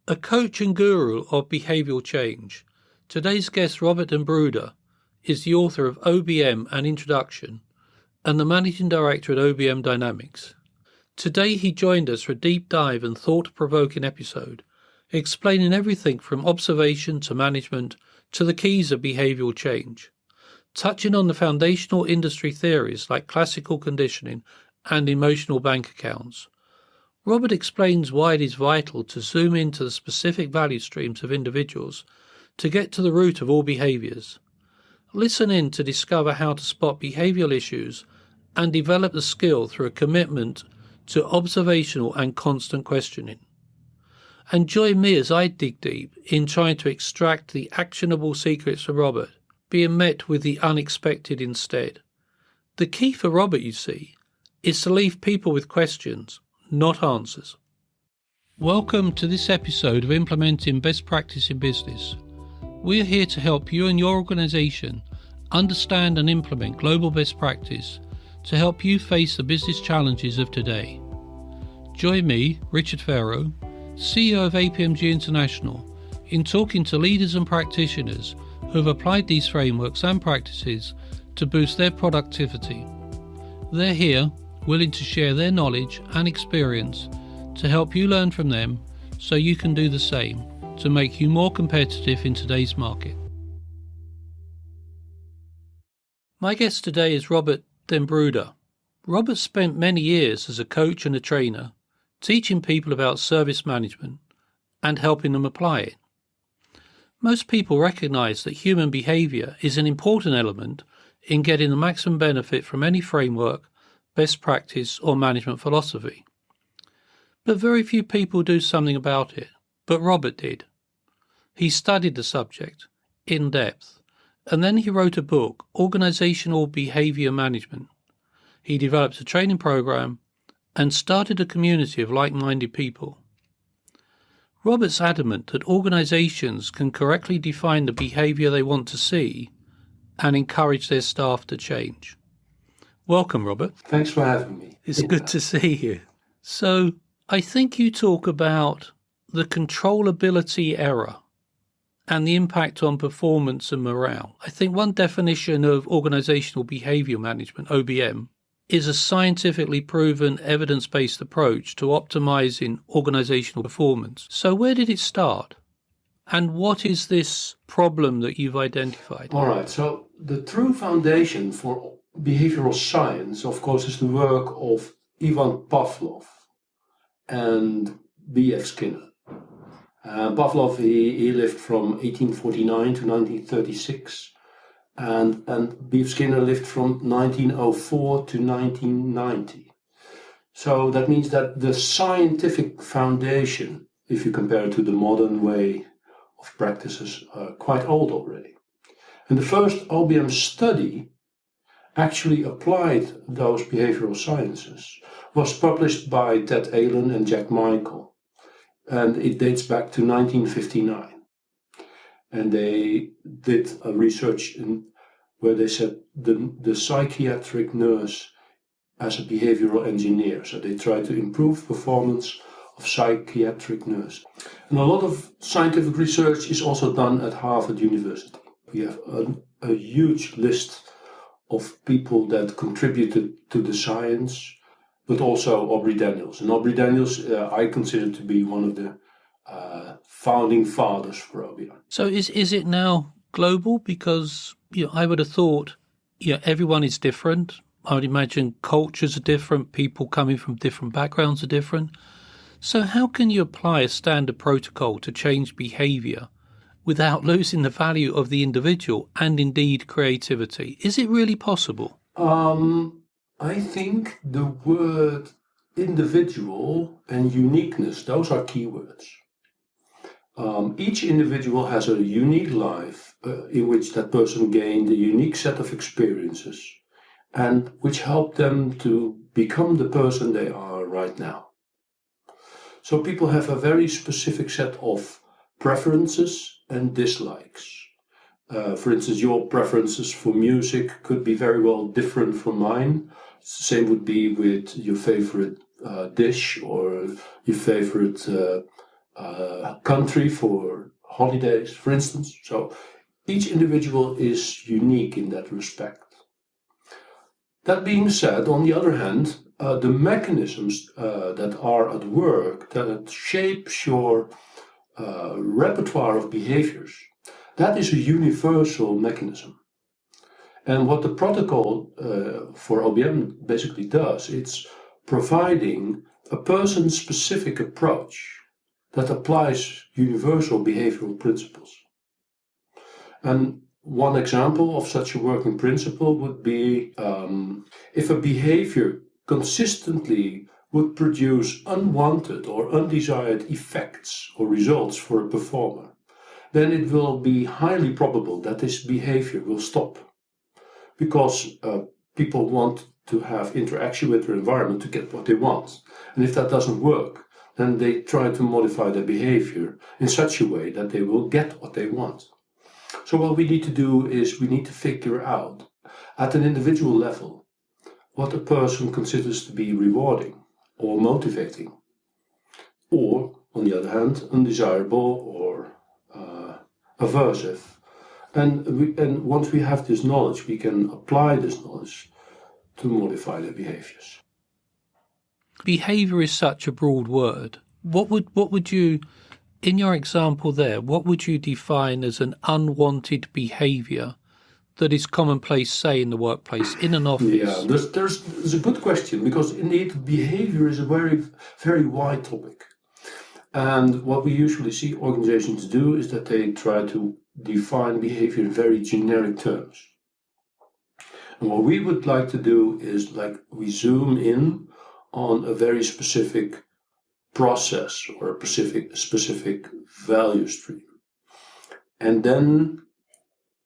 A coach and guru of behavioural change, today's guest Robert Broeder is the author of OBM An Introduction and the Managing Director at OBM Dynamics. Today he joined us for a deep dive and thought-provoking episode, explaining everything from observation to management to the keys of behavioural change, touching on the foundational industry theories like classical conditioning and emotional bank accounts. Robert explains why it is vital to zoom into the specific value streams of individuals to get to the root of all behaviours. Listen in to discover how to spot behavioural issues and develop the skill through a commitment to observational and constant questioning. And join me as I dig deep in trying to extract the actionable secrets from Robert, being met with the unexpected instead. The key for Robert, you see, is to leave people with questions, not answers. Welcome to this episode of Implementing Best Practice in Business. We're here to help you and your organisation understand and implement global best practice to help you face the business challenges of today. Join me, Richard Pharro, CEO of APMG International, in talking to leaders and practitioners who have applied these frameworks and practices to boost their productivity. They're here, willing to share their knowledge and experience to help you learn from them so you can do the same to make you more competitive in today's market. My guest today is Robert Broeder. Robert spent many years as a coach and a trainer, teaching people about service management and helping them apply it. Most people recognise that human behaviour is an important element in getting the maximum benefit from any framework, best practice or management philosophy. But very few people do something about it, but Robert did. He studied the subject in depth, and then he wrote a book, Organisational Behaviour Management. He developed a training program and started a community of like-minded people. Robert's adamant that organisations can correctly define the behaviour they want to see and encourage their staff to change. Welcome, Robert. Thanks for having me. It's good to see you. So, I think you talk about the controllability error and the impact on performance and morale. I think one definition of organisational behaviour management, OBM, is a scientifically proven evidence-based approach to optimising organisational performance. So where did it start? And what is this problem that you've identified? All right, so the true foundation for behavioral science, of course, is the work of Ivan Pavlov and B.F. Skinner. Pavlov, he lived from 1849 to 1936, and B.F. Skinner lived from 1904 to 1990. So that means that the scientific foundation, if you compare it to the modern way of practices, are quite old already. And the first OBM study actually applied those behavioral sciences was published by Ted Allen and Jack Michael, and it dates back to 1959. And they did a research where they said the psychiatric nurse as a behavioral engineer. So they tried to improve performance of psychiatric nurse. And a lot of scientific research is also done at Harvard University. We have a huge list of people that contributed to the science, but also Aubrey Daniels. And Aubrey Daniels, I consider to be one of the founding fathers for OBM. So is it now global? Because I would have thought everyone is different. I would imagine cultures are different, people coming from different backgrounds are different. So how can you apply a standard protocol to change behaviour without losing the value of the individual and indeed creativity? Is it really possible? I think the word individual and uniqueness, those are keywords. Each individual has a unique life in which that person gained a unique set of experiences and which helped them to become the person they are right now. So people have a very specific set of preferences and dislikes. For instance, your preferences for music could be very well different from mine. Same would be with your favorite dish or your favorite country for holidays, for instance. So each individual is unique in that respect. That being said, on the other hand, the mechanisms that are at work, that shapes your repertoire of behaviors, that is a universal mechanism. And what the protocol for OBM basically does, it's providing a person-specific approach that applies universal behavioral principles. And one example of such a working principle would be if a behavior consistently would produce unwanted or undesired effects or results for a performer, then it will be highly probable that this behavior will stop. Because people want to have interaction with their environment to get what they want. And if that doesn't work, then they try to modify their behavior in such a way that they will get what they want. So what we need to do is we need to figure out at an individual level what a person considers to be rewarding or motivating, or on the other hand, undesirable or aversive. And once we have this knowledge, we can apply this knowledge to modify their behaviors. Behavior is such a broad word. What would you, in your example there, what would you define as an unwanted behavior that is commonplace, say, in the workplace, in an office? Yeah, there's a good question, because indeed behavior is a very, very wide topic. And what we usually see organizations do is that they try to define behavior in very generic terms. And what we would like to do is we zoom in on a very specific process or a specific value stream. And then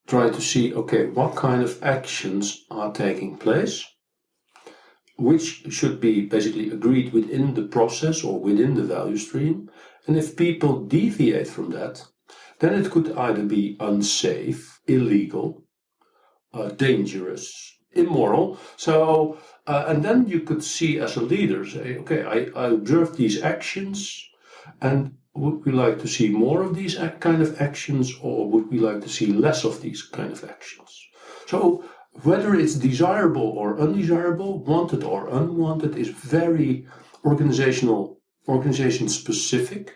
try to see, okay, what kind of actions are taking place, which should be basically agreed within the process or within the value stream. And if people deviate from that, then it could either be unsafe, illegal, dangerous, immoral. So, and then you could see as a leader, say, okay, I observe these actions, and would we like to see more of these kind of actions, or would we like to see less of these kind of actions? So whether it's desirable or undesirable, wanted or unwanted, is very organization specific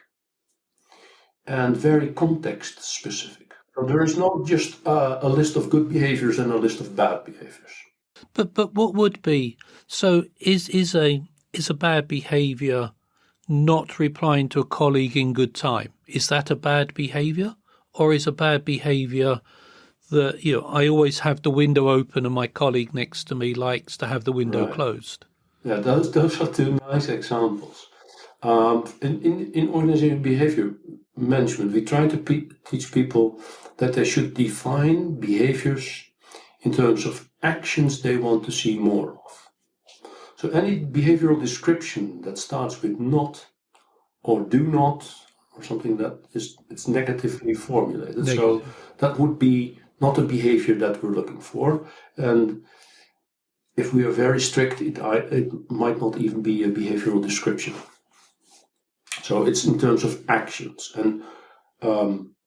and very context specific. So there is not just a list of good behaviors and a list of bad behaviors. But what would be, so is a bad behavior not replying to a colleague in good time? Is that a bad behavior? Or is a bad behavior that, I always have the window open and my colleague next to me likes to have the window closed? Yeah, those are two nice examples. In organizational behavior management, we try to teach people that they should define behaviors in terms of actions they want to see more of. So any behavioral description that starts with not or do not, or something that it's negatively formulated. So that would be not a behavior that we're looking for. And if we are very strict, it might not even be a behavioral description. So it's in terms of actions. And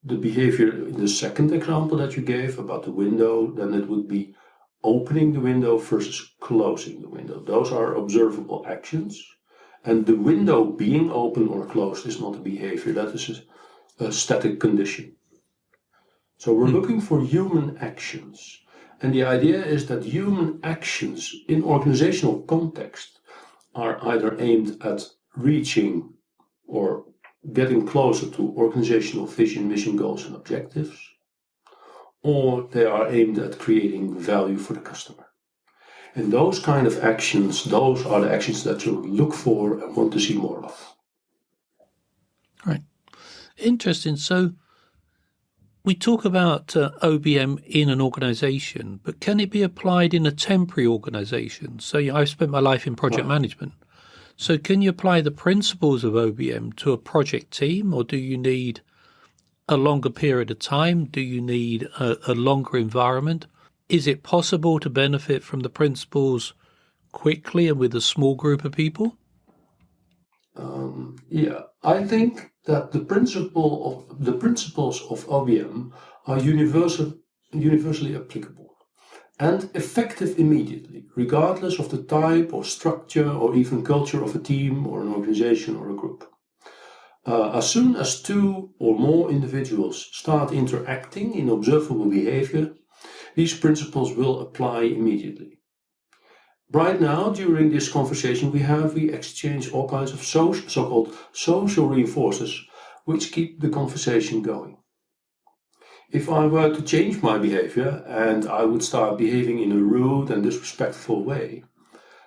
the behavior in the second example that you gave about the window, then it would be opening the window versus closing the window. Those are observable actions. And the window being open or closed is not a behavior. That is a static condition. So we're looking for human actions. And the idea is that human actions in organizational context are either aimed at reaching or getting closer to organizational vision, mission, goals, and objectives, or they are aimed at creating value for the customer. And those kind of actions, those are the actions that you look for and want to see more of. Right. Interesting. So we talk about OBM in an organization, but can it be applied in a temporary organization? So I've spent my life in project management. So can you apply the principles of OBM to a project team, or do you need a longer period of time? Do you need a longer environment? Is it possible to benefit from the principles quickly and with a small group of people? I think that the principles of OBM are universally applicable and effective immediately, regardless of the type or structure or even culture of a team or an organization or a group. As soon as two or more individuals start interacting in observable behavior, these principles will apply immediately. Right now, during this conversation we exchange all kinds of so-called social reinforcers, which keep the conversation going. If I were to change my behavior and I would start behaving in a rude and disrespectful way,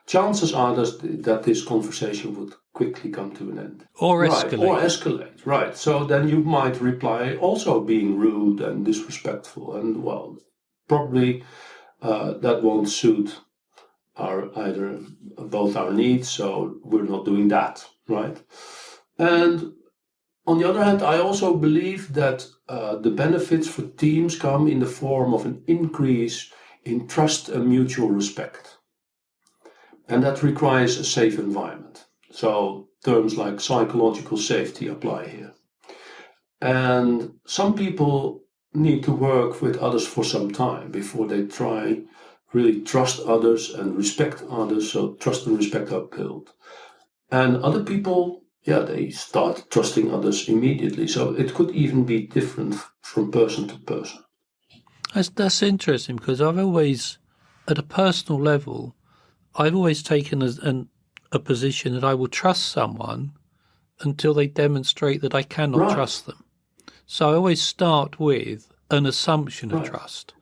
chances are that this conversation would quickly come to an end. Or escalate. Right, or escalate, right. So then you might reply also being rude and disrespectful, and well, probably that won't suit both our needs, so we're not doing that, right? And on the other hand, I also believe that the benefits for teams come in the form of an increase in trust and mutual respect. And that requires a safe environment. So terms like psychological safety apply here. And some people need to work with others for some time before they really trust others and respect others, so trust and respect are built. And other people, they start trusting others immediately. So it could even be different from person to person. That's interesting, because I've always, at a personal level, I've always taken a position that I will trust someone until they demonstrate that I cannot trust them. So I always start with an assumption of trust,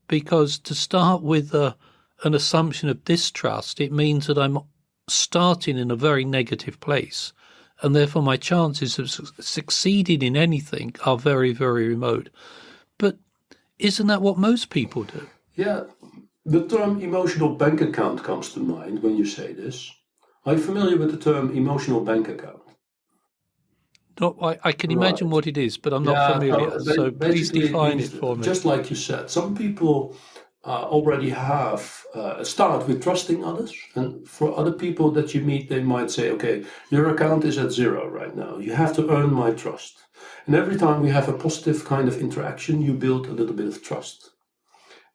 because to start with an assumption of distrust, it means that I'm starting in a very negative place, and therefore my chances of succeeding in anything are very, very remote. But isn't that what most people do? Yeah. The term emotional bank account comes to mind when you say this. Are you familiar with the term emotional bank account? No, I can imagine what it is, but I'm not familiar. So please define it for me. Just like you said, some people already start with trusting others. And for other people that you meet, they might say, okay, your account is at 0 right now. You have to earn my trust. And every time we have a positive kind of interaction, you build a little bit of trust.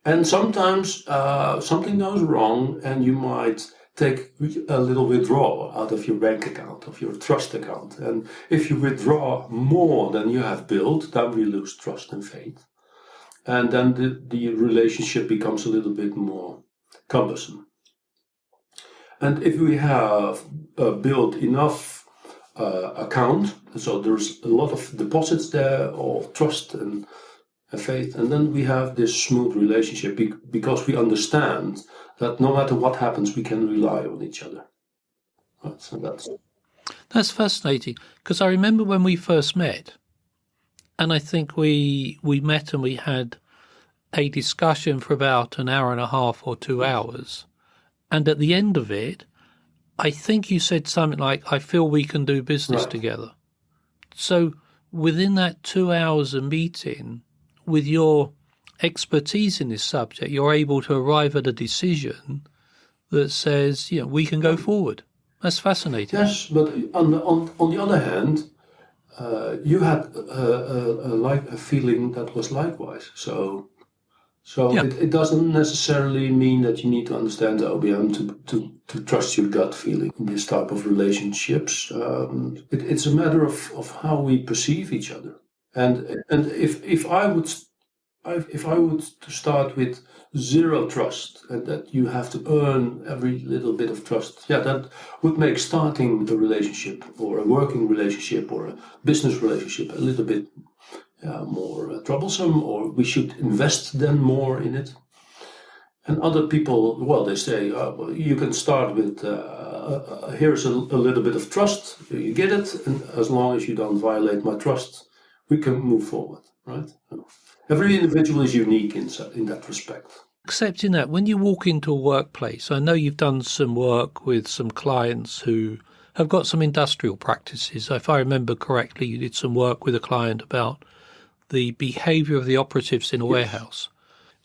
And sometimes something goes wrong and you might take a little withdrawal out of your bank account, of your trust account. And if you withdraw more than you have built, then we lose trust and faith. And then the relationship becomes a little bit more cumbersome. And if we have built enough account, so there's a lot of deposits there of trust and faith, and then we have this smooth relationship because we understand that no matter what happens, we can rely on each other. Right, so that's fascinating, because I remember when we first met, and I think we met and we had a discussion for about an hour and a half or 2 hours, and at the end of it, I think you said something like, I feel we can do business together. So within that 2 hours of meeting, with your expertise in this subject, you're able to arrive at a decision that says, we can go forward. That's fascinating. Yes, but on the other hand, you had a feeling that was likewise. So it doesn't necessarily mean that you need to understand the OBM to trust your gut feeling in this type of relationships. It's a matter of how we perceive each other. And if I would to start with 0 trust, and that you have to earn every little bit of trust, that would make starting a relationship or a working relationship or a business relationship a little bit more troublesome, or we should invest then more in it. And other people, they say, you can start with, here's a little bit of trust, you get it, and as long as you don't violate my trust, we can move forward, right? Every individual is unique in that respect. Accepting that, when you walk into a workplace, I know you've done some work with some clients who have got some industrial practices. If I remember correctly, you did some work with a client about the behaviour of the operatives in a warehouse.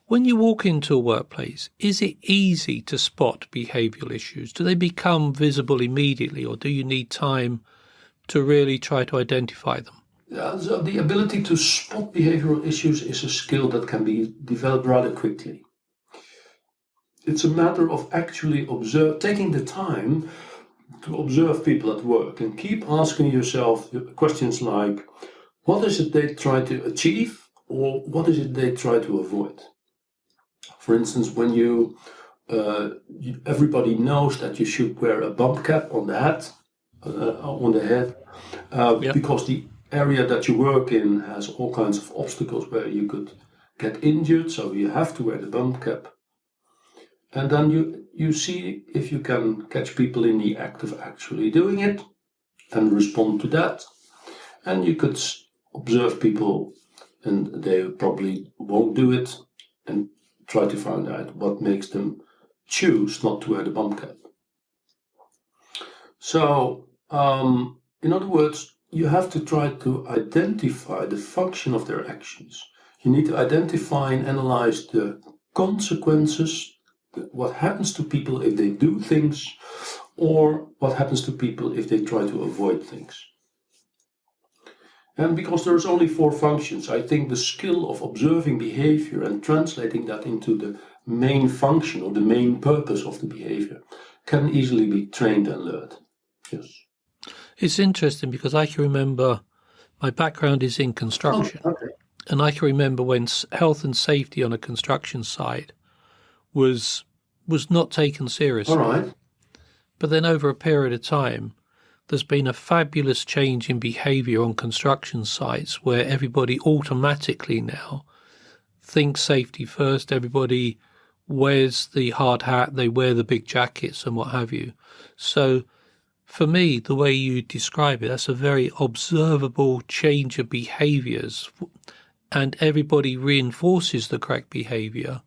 When you walk into a workplace, is it easy to spot behavioural issues? Do they become visible immediately, or do you need time to really try to identify them? Yeah, so the ability to spot behavioral issues is a skill that can be developed rather quickly. It's a matter of actually taking the time to observe people at work and keep asking yourself questions like, what is it they try to achieve, or what is it they try to avoid? For instance, when everybody knows that you should wear a bump cap on the head, because the area that you work in has all kinds of obstacles where you could get injured, so you have to wear the bump cap. And then you see if you can catch people in the act of actually doing it and respond to that. And you could observe people and they probably won't do it and try to find out what makes them choose not to wear the bump cap. So, in other words, you have to try to identify the function of their actions. You need to identify and analyze the consequences, what happens to people if they do things, or what happens to people if they try to avoid things. And because there's only 4 functions, I think the skill of observing behavior and translating that into the main function or the main purpose of the behavior can easily be trained and learned. Yes. It's interesting because I can remember my background is in construction. Oh, okay. And I can remember when health and safety on a construction site was not taken seriously. All right. But then over a period of time, there's been a fabulous change in behaviour on construction sites where everybody automatically now thinks safety first. Everybody wears the hard hat, they wear the big jackets and what have you. So for me, the way you describe it, that's a very observable change of behaviours, and everybody reinforces the correct behaviour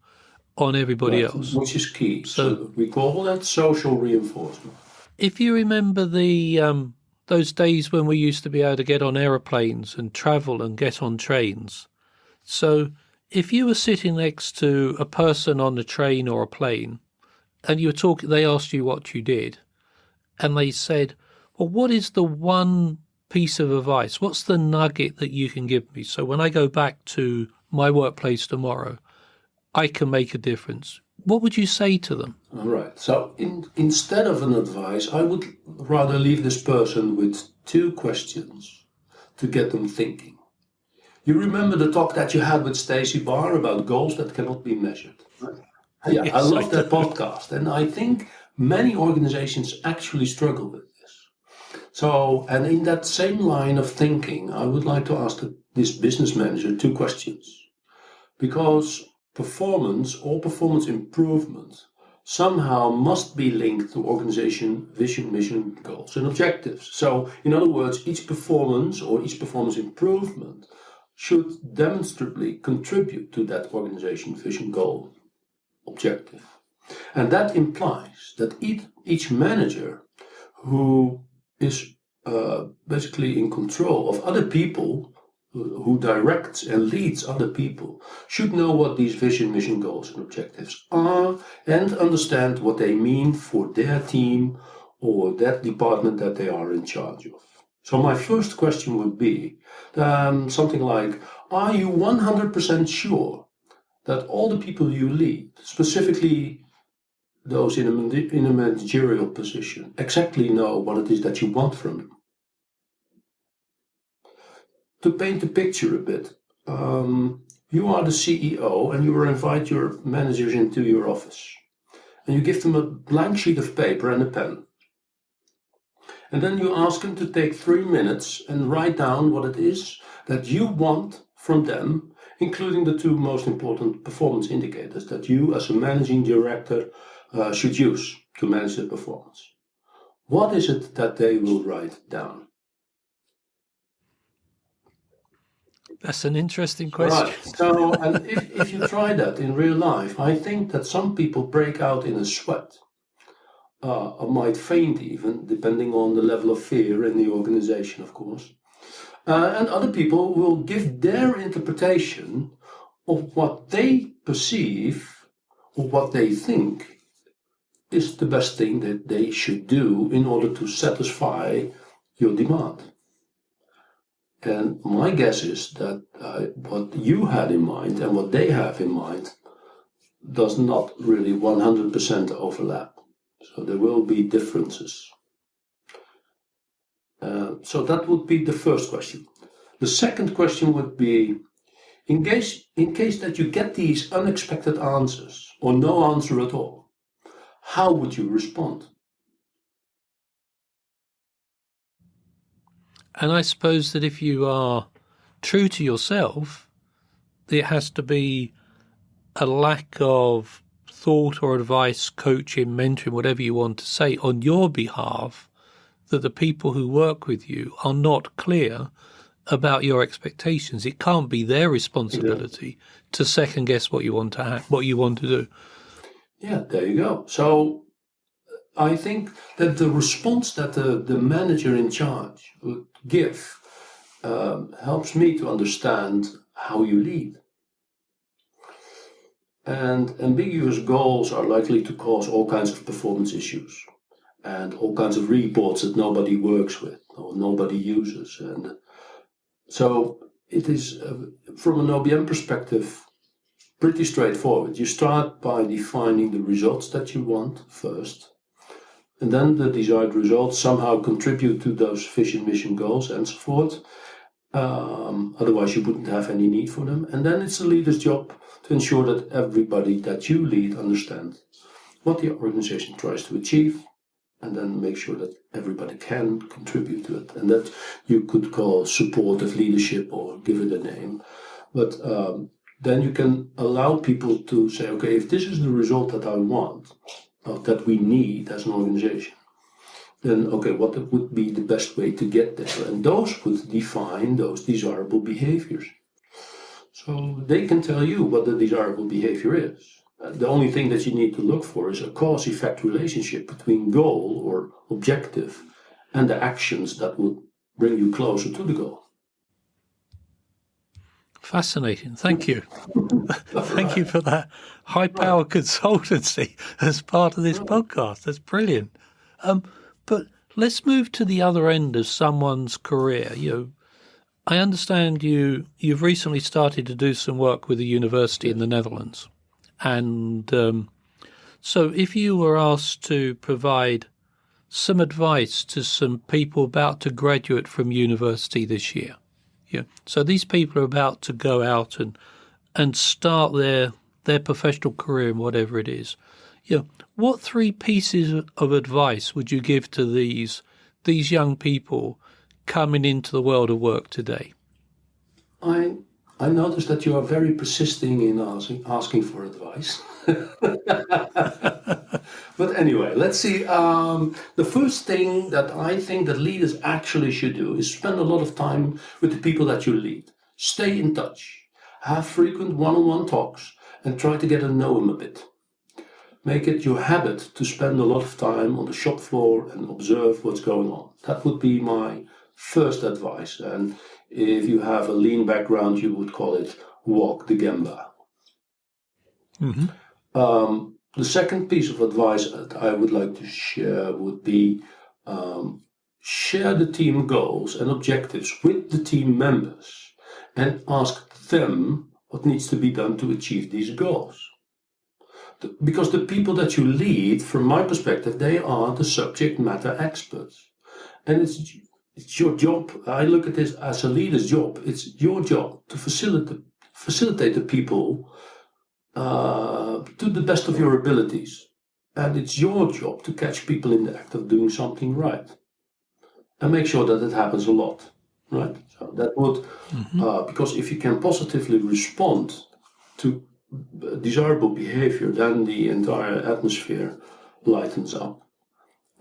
on everybody else. Which is key. So we call that social reinforcement. If you remember those days when we used to be able to get on aeroplanes and travel and get on trains. So if you were sitting next to a person on the train or a plane and you were talking, they asked you what you did and they said, well, what is the one piece of advice? What's the nugget that you can give me? So when I go back to my workplace tomorrow, I can make a difference. What would you say to them? All right. So instead of an advice, I would rather leave this person with 2 questions to get them thinking. You remember the talk that you had with Stacey Barr about goals that cannot be measured? Yeah, yes, I love that podcast. And I think many organizations actually struggle with this. So, and in that same line of thinking, I would like to ask this business manager 2 questions. Because performance or performance improvement somehow must be linked to organization vision, mission, goals, and objectives. So, in other words, each performance or each performance improvement should demonstrably contribute to that organization vision, goal, objective. And that implies that each manager who is basically in control of other people, who directs and leads other people, should know what these vision, mission, goals, and objectives are and understand what they mean for their team or that department that they are in charge of. So my first question would be something like, are you 100% sure that all the people you lead, specifically those in a managerial position, exactly know what it is that you want from them? To paint the picture a bit, you are the CEO and you invite your managers into your office. And you give them a blank sheet of paper and a pen. And then you ask them to take 3 minutes and write down what it is that you want from them, including the 2 most important performance indicators that you as a managing director should use to manage the performance. What is it that they will write down? That's an interesting question. Right. So, and if you try that in real life, I think that some people break out in a sweat, or might faint even, depending on the level of fear in the organization, of course. And other people will give their interpretation of what they perceive or what they think is the best thing that they should do in order to satisfy your demand. And my guess is that what you had in mind and what they have in mind does not really 100% overlap. So there will be differences. So that would be the first question. The second question would be, in case that you get these unexpected answers or no answer at all, how would you respond? And I suppose that if you are true to yourself, there has to be a lack of thought or advice, coaching, mentoring, whatever you want to say, on your behalf, that the people who work with you are not clear about your expectations. It can't be their responsibility to second guess what you want to do. Yeah, there you go. So I think that the response that the manager in charge would give helps me to understand how you lead. And ambiguous goals are likely to cause all kinds of performance issues and all kinds of reports that nobody works with or nobody uses. And so it is, from an OBM perspective, pretty straightforward. You start by defining the results that you want first, and then the desired results somehow contribute to those vision, mission goals and so forth. Otherwise, you wouldn't have any need for them. And then it's the leader's job to ensure that everybody that you lead understands what the organization tries to achieve, and then make sure that everybody can contribute to it. And that you could call supportive leadership or give it a name. But then you can allow people to say, okay, if this is the result that I want, or that we need as an organization, then okay, what would be the best way to get there? And those would define those desirable behaviors. So they can tell you what the desirable behavior is. The only thing that you need to look for is a cause-effect relationship between goal or objective and the actions that would bring you closer to the goal. Fascinating. Thank you. Thank you for that high-power consultancy as part of this podcast. That's brilliant. But let's move to the other end of someone's career. I understand you've recently started to do some work with a university in the Netherlands. And so if you were asked to provide some advice to some people about to graduate from university this year, so these people are about to go out and start their professional career in whatever it is, what three pieces of advice would you give to these young people coming into the world of work today? I noticed that you are very persisting in asking for advice. But anyway, let's see. The first thing that I think that leaders actually should do is spend a lot of time with the people that you lead. Stay in touch. Have frequent one-on-one talks and try to get to know them a bit. Make it your habit to spend a lot of time on the shop floor and observe what's going on. That would be my first advice. And if you have a lean background, you would call it walk the Gemba. Mm-hmm. The second piece of advice that I would like to share would be share the team goals and objectives with the team members and ask them what needs to be done to achieve these goals. Because the people that you lead, from my perspective, they are the subject matter experts. And it's your job. I look at this as a leader's job. It's your job to facilitate the people to the best of your abilities. And it's your job to catch people in the act of doing something right. And make sure that it happens a lot. Right? So that would, because if you can positively respond to desirable behavior, then the entire atmosphere lightens up.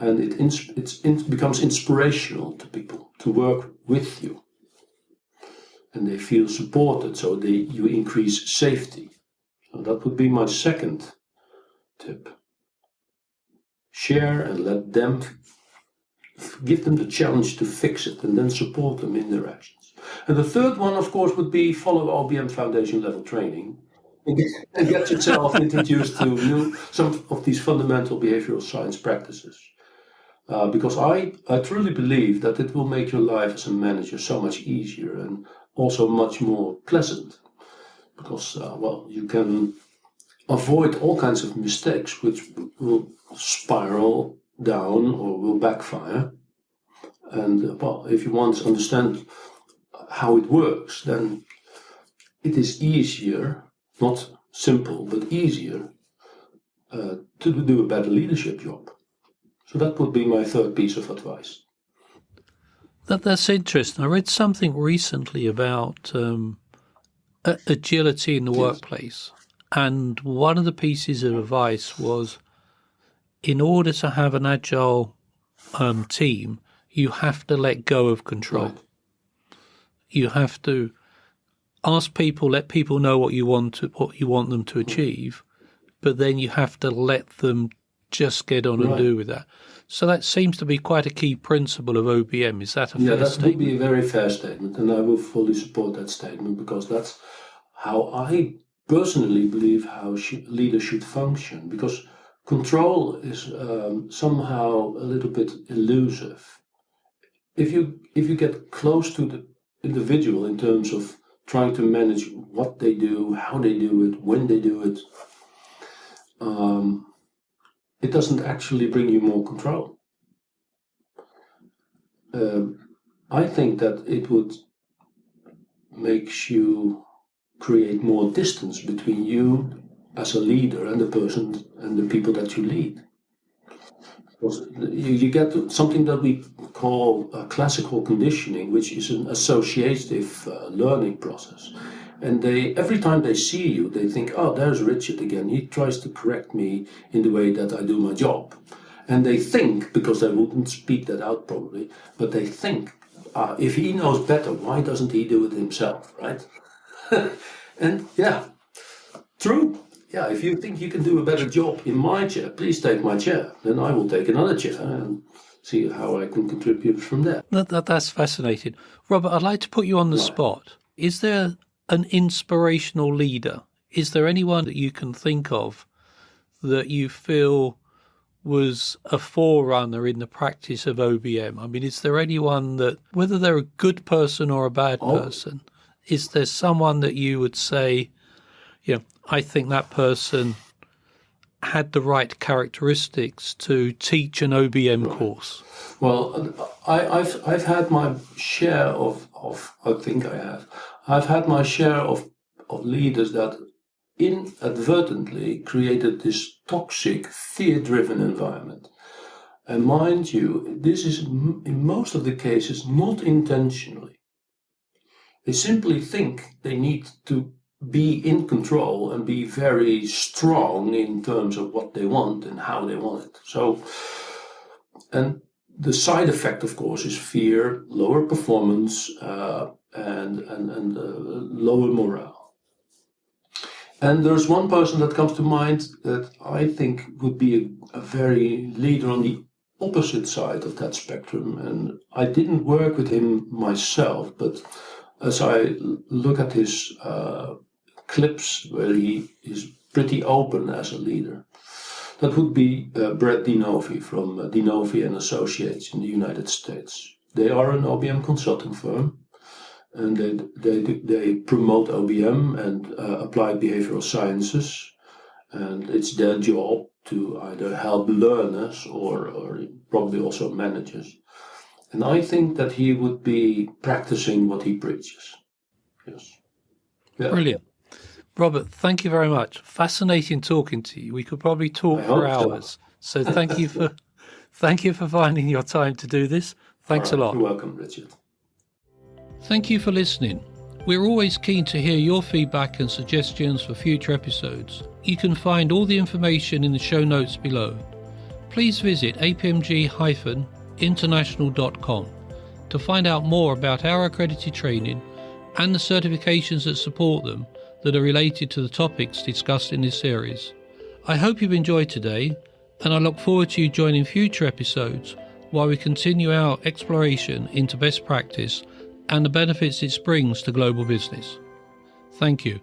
And it becomes inspirational to people to work with you. And they feel supported, so you increase safety. So that would be my second tip. Share and let them, give them the challenge to fix it and then support them in their actions. And the third one, of course, would be follow OBM foundation level training and get yourself introduced to some of these fundamental behavioral science practices. because I truly believe that it will make your life as a manager so much easier and also much more pleasant. Because, you can avoid all kinds of mistakes which will spiral down or will backfire. And, if you want to understand how it works, then it is easier, not simple, but easier to do a better leadership job. So that would be my third piece of advice. That's interesting. I read something recently about agility in the workplace. And one of the pieces of advice was, in order to have an agile team, you have to let go of control. Right. You have to ask people, let people know what you want them to achieve, but then you have to let them just get on and do with that. So that seems to be quite a key principle of OBM. Is that a fair statement? Yeah, that would be a very fair statement, and I will fully support that statement, because that's how I personally believe how leaders should function. Because control is somehow a little bit elusive. If you get close to the individual in terms of trying to manage what they do, how they do it, when they do it, it doesn't actually bring you more control. I think that it would make you create more distance between you as a leader and the person and the people that you lead. Because you get something that we call classical conditioning, which is an associative learning process. And every time they see you, they think, oh, there's Richard again. He tries to correct me in the way that I do my job. And they think, because they wouldn't speak that out probably, but they think, if he knows better, why doesn't he do it himself, right? And yeah, true. Yeah, if you think you can do a better job in my chair, please take my chair. Then I will take another chair and see how I can contribute from there. That's fascinating. Robert, I'd like to put you on the spot. Is there an inspirational leader? Is there anyone that you can think of that you feel was a forerunner in the practice of OBM? I mean, is there anyone that, whether they're a good person or a bad person, is there someone that you would say, I think that person had the right characteristics to teach an OBM course? Well, I've had my share of I think I have. I've had my share of leaders that inadvertently created this toxic, fear-driven environment. And mind you, this is in most of the cases not intentionally. They simply think they need to be in control and be very strong in terms of what they want and how they want it. So, and the side effect, of course, is fear, lower performance, and lower morale. And there's one person that comes to mind that I think would be a very leader on the opposite side of that spectrum. And I didn't work with him myself, but as I look at his clips where he is pretty open as a leader, that would be Brett Dinovi from Dinovi and Associates in the United States. They are an OBM consulting firm, and they promote OBM and applied behavioral sciences, and it's their job to either help learners or probably also managers. And I think that he would be practicing what he preaches. Yes. Yeah. Brilliant. Robert, thank you very much. Fascinating talking to you. We could probably talk for hours. So thank you for finding your time to do this. Thanks a lot. You're welcome, Richard. Thank you for listening. We're always keen to hear your feedback and suggestions for future episodes. You can find all the information in the show notes below. Please visit apmg-international.com to find out more about our accredited training and the certifications that support them that are related to the topics discussed in this series. I hope you've enjoyed today, and I look forward to you joining future episodes while we continue our exploration into best practice and the benefits it brings to global business. Thank you.